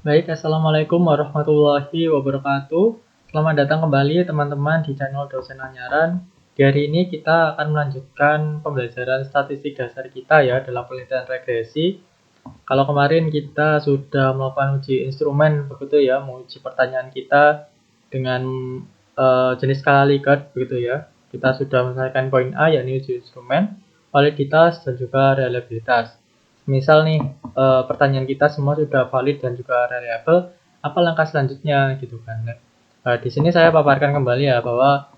Baik, Assalamualaikum warahmatullahi wabarakatuh. Selamat datang kembali teman-teman di channel Dosen Anyaran. Di hari ini kita akan melanjutkan pembelajaran statistik dasar kita ya dalam penelitian regresi. Kalau kemarin kita sudah melakukan uji instrumen, begitu ya, menguji pertanyaan kita dengan jenis skala Likert, begitu ya. Kita sudah menyelesaikan poin A, yakni uji instrumen, validitas, dan juga reliabilitas. Misal nih, pertanyaan kita semua sudah valid dan juga reliable, apa langkah selanjutnya gitu kan. Di sini saya paparkan kembali ya bahwa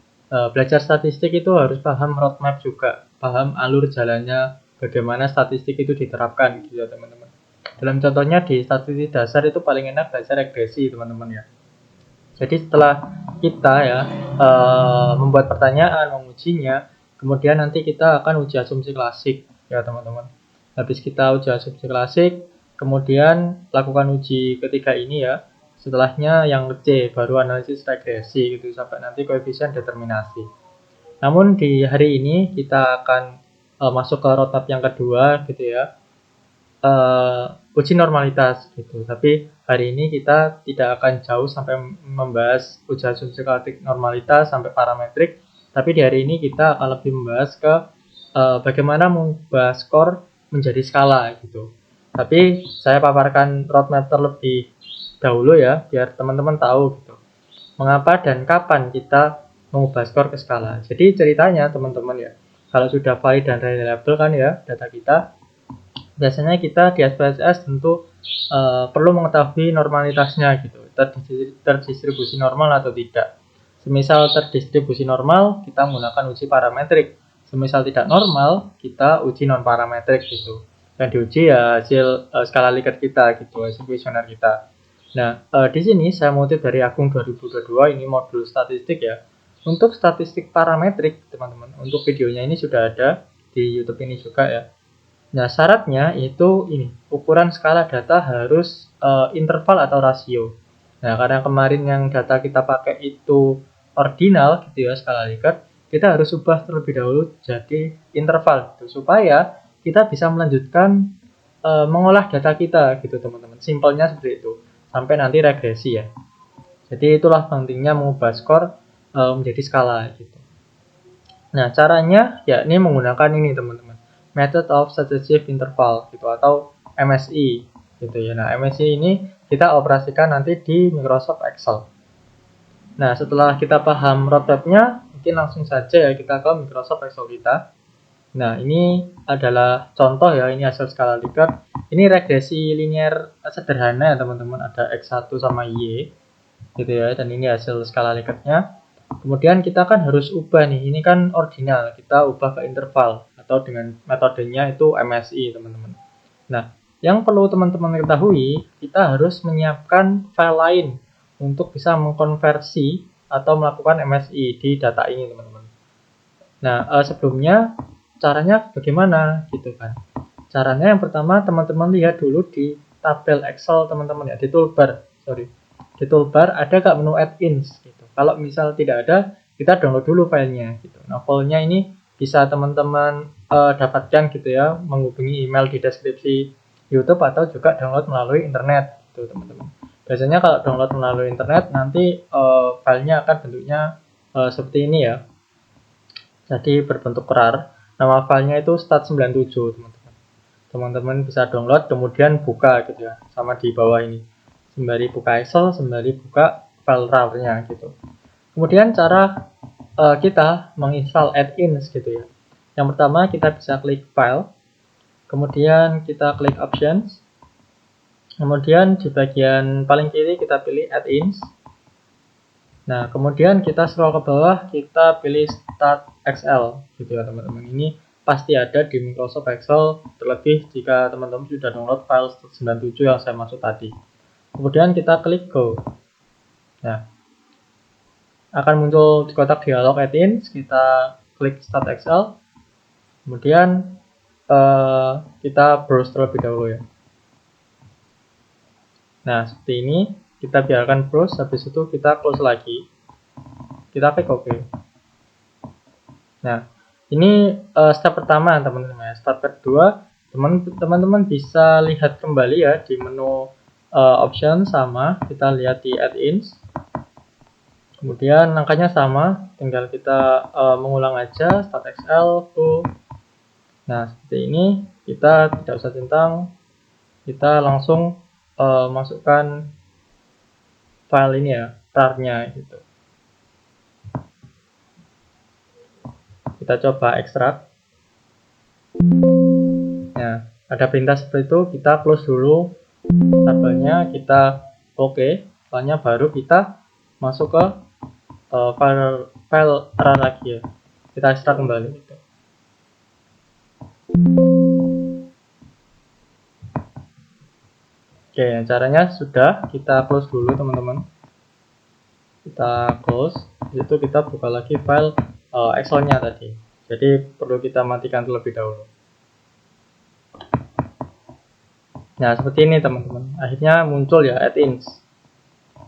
belajar statistik itu harus paham roadmap juga, paham alur jalannya bagaimana statistik itu diterapkan gitu ya teman-teman. Dalam contohnya di statistik dasar itu paling enak belajar regresi teman-teman ya. Jadi setelah kita ya membuat pertanyaan, mengujinya, kemudian nanti kita akan uji asumsi klasik ya teman-teman. Habis kita uji asumsi klasik, kemudian lakukan uji ketiga ini ya. Setelahnya yang C, baru analisis regresi gitu sampai nanti koefisien determinasi. Namun di hari ini kita akan masuk ke roadmap yang kedua gitu ya. Uji normalitas gitu. Tapi hari ini kita tidak akan jauh sampai membahas uji asumsi normalitas sampai parametrik. Tapi di hari ini kita akan lebih membahas ke bagaimana mengubah skor menjadi skala gitu. Tapi saya paparkan roadmap terlebih dahulu ya, biar teman-teman tahu gitu. Mengapa dan kapan kita mengubah skor ke skala. Jadi ceritanya teman-teman ya, kalau sudah valid dan reliable kan ya data kita, biasanya kita di SPSS tentu perlu mengetahui normalitasnya gitu, terdistribusi normal atau tidak. Semisal terdistribusi normal, kita menggunakan uji parametrik. Semisal tidak normal, kita uji non parametrik gitu. Dan diuji ya hasil skala Likert kita gitu, hasil kuesioner kita. Nah, di sini saya mengutip dari Agung 2022, ini modul statistik ya. Untuk statistik parametrik, teman-teman, untuk videonya ini sudah ada di YouTube ini juga ya. Nah, syaratnya itu ini, ukuran skala data harus interval atau rasio. Nah, karena kemarin yang data kita pakai itu ordinal gitu ya, skala Likert, kita harus ubah terlebih dahulu jadi interval gitu, supaya kita bisa melanjutkan mengolah data kita gitu, teman-teman. Simpelnya seperti itu. Sampai nanti regresi ya. Jadi itulah pentingnya mengubah skor menjadi skala gitu. Nah, caranya yakni menggunakan ini, teman-teman. Method of Successive Interval gitu atau MSI gitu ya. Nah, MSI ini kita operasikan nanti di Microsoft Excel. Nah, setelah kita paham roadmap-nya, mungkin langsung saja ya kita ke Microsoft Excel kita. Nah, ini adalah contoh ya, ini hasil skala Likert. Ini regresi linear sederhana ya, teman-teman. Ada X1 sama Y gitu ya, dan ini hasil skala Likertnya. Kemudian kita kan harus ubah nih, ini kan ordinal, kita ubah ke interval atau dengan metodenya itu MSI teman-teman. Nah, yang perlu teman-teman ketahui, kita harus menyiapkan file lain untuk bisa mengkonversi atau melakukan MSI di data ini teman-teman. Nah, sebelumnya caranya bagaimana gitu kan? Caranya yang pertama teman-teman lihat dulu di tabel Excel teman-teman ya, di toolbar, di toolbar ada nggak menu add-ins gitu. Kalau misal tidak ada, kita download dulu filenya gitu. Nah, filenya ini bisa teman-teman dapatkan gitu ya, menghubungi email di deskripsi YouTube atau juga download melalui internet gitu, teman-teman. Biasanya kalau download melalui internet nanti filenya akan bentuknya seperti ini ya. Jadi berbentuk rar. Nama filenya itu stat97, teman-teman. Teman-teman bisa download kemudian buka gitu ya, sama di bawah ini. Sembari buka Excel, sembari buka file RAR-nya gitu. Kemudian cara kita menginstal add-ins gitu ya. Yang pertama kita bisa klik file, kemudian kita klik options, kemudian di bagian paling kiri kita pilih add-ins. Nah, kemudian kita scroll ke bawah, kita pilih Start Excel gitu ya teman-teman. Ini pasti ada di Microsoft Excel, terlebih jika teman-teman sudah download file 97 yang saya maksud tadi. Kemudian kita klik Go. Nah, akan muncul di kotak dialog add-ins, kita klik Start Excel. Kemudian kita browse terlebih dahulu ya. Nah, seperti ini. Kita biarkan browse, habis itu kita close lagi. Kita klik OK. Nah, ini step pertama teman-teman ya. Step kedua, teman-teman bisa lihat kembali ya di menu option sama, kita lihat di add-ins. Kemudian angkanya sama, tinggal kita mengulang aja start Excel to. Nah, seperti ini kita tidak usah centang, kita langsung masukkan file ini ya, tar-nya gitu. Kita coba ekstrak. Nah, ada perintah seperti itu, kita close dulu tabelnya, kita oke, setelahnya baru kita masuk ke file tar lagi ya. Kita ekstrak kembali gitu. Oke, caranya sudah, kita close dulu teman-teman. Kita close, itu kita buka lagi file Excel-nya tadi. Jadi perlu kita matikan terlebih dahulu. Nah, seperti ini teman-teman. Akhirnya muncul ya add-ins.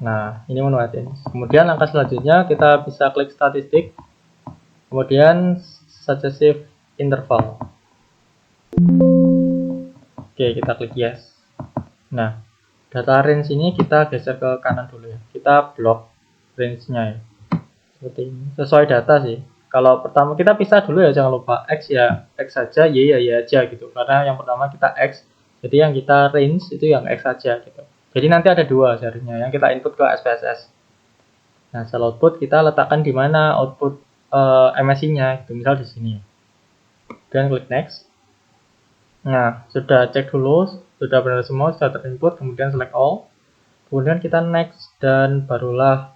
Nah, ini menu add-ins. Kemudian langkah selanjutnya kita bisa klik statistik. Kemudian successive interval. Oke, kita klik yes. Nah, data range ini kita geser ke kanan dulu ya. Kita blok range-nya ya. Seperti ini. Sesuai data sih. Kalau pertama kita pisah dulu ya, jangan lupa X ya X saja, Y ya Y aja gitu. Karena yang pertama kita X, jadi yang kita range itu yang X saja gitu. Jadi nanti ada dua seharusnya yang kita input ke SPSS. Nah, sel output kita letakkan di mana output MSI-nya, gitu. Misal di sini. Dan klik next. Nah, sudah cek dulu, sudah benar semua, sudah terinput, kemudian select all. Kemudian kita next dan barulah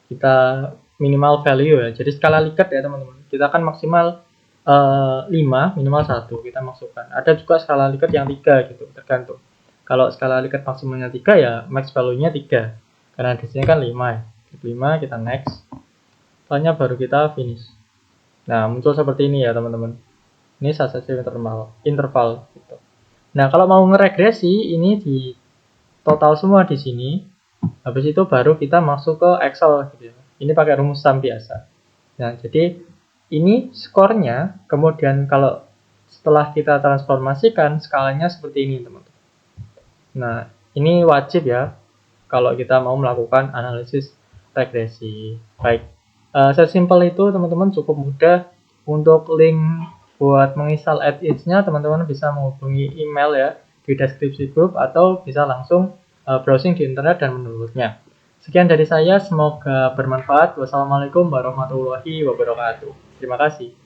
kita minimal value ya. Jadi skala Likert ya teman-teman. Kita kan maksimal 5, minimal 1 kita masukkan. Ada juga skala Likert yang 3 gitu, tergantung. Kalau skala Likert maksimalnya 3 ya max value-nya 3. Karena di sini kan 5 ya. Klik 5, kita next. Setelahnya baru kita finish. Nah, muncul seperti ini ya teman-teman. Ini successive interval gitu. Nah, kalau mau ngeregresi ini di total semua di sini. Habis itu baru kita masuk ke Excel gitu ya. Ini pakai rumus sum biasa. Nah, jadi ini skornya, kemudian kalau setelah kita transformasikan skalanya seperti ini, teman-teman. Nah, ini wajib ya kalau kita mau melakukan analisis regresi. Baik, sesimpel itu teman-teman, cukup mudah. Untuk link buat menginstal add-ins-nya teman-teman bisa menghubungi email ya di deskripsi grup atau bisa langsung browsing di internet dan mendownloadnya. Sekian dari saya, semoga bermanfaat. Wassalamualaikum warahmatullahi wabarakatuh. Terima kasih.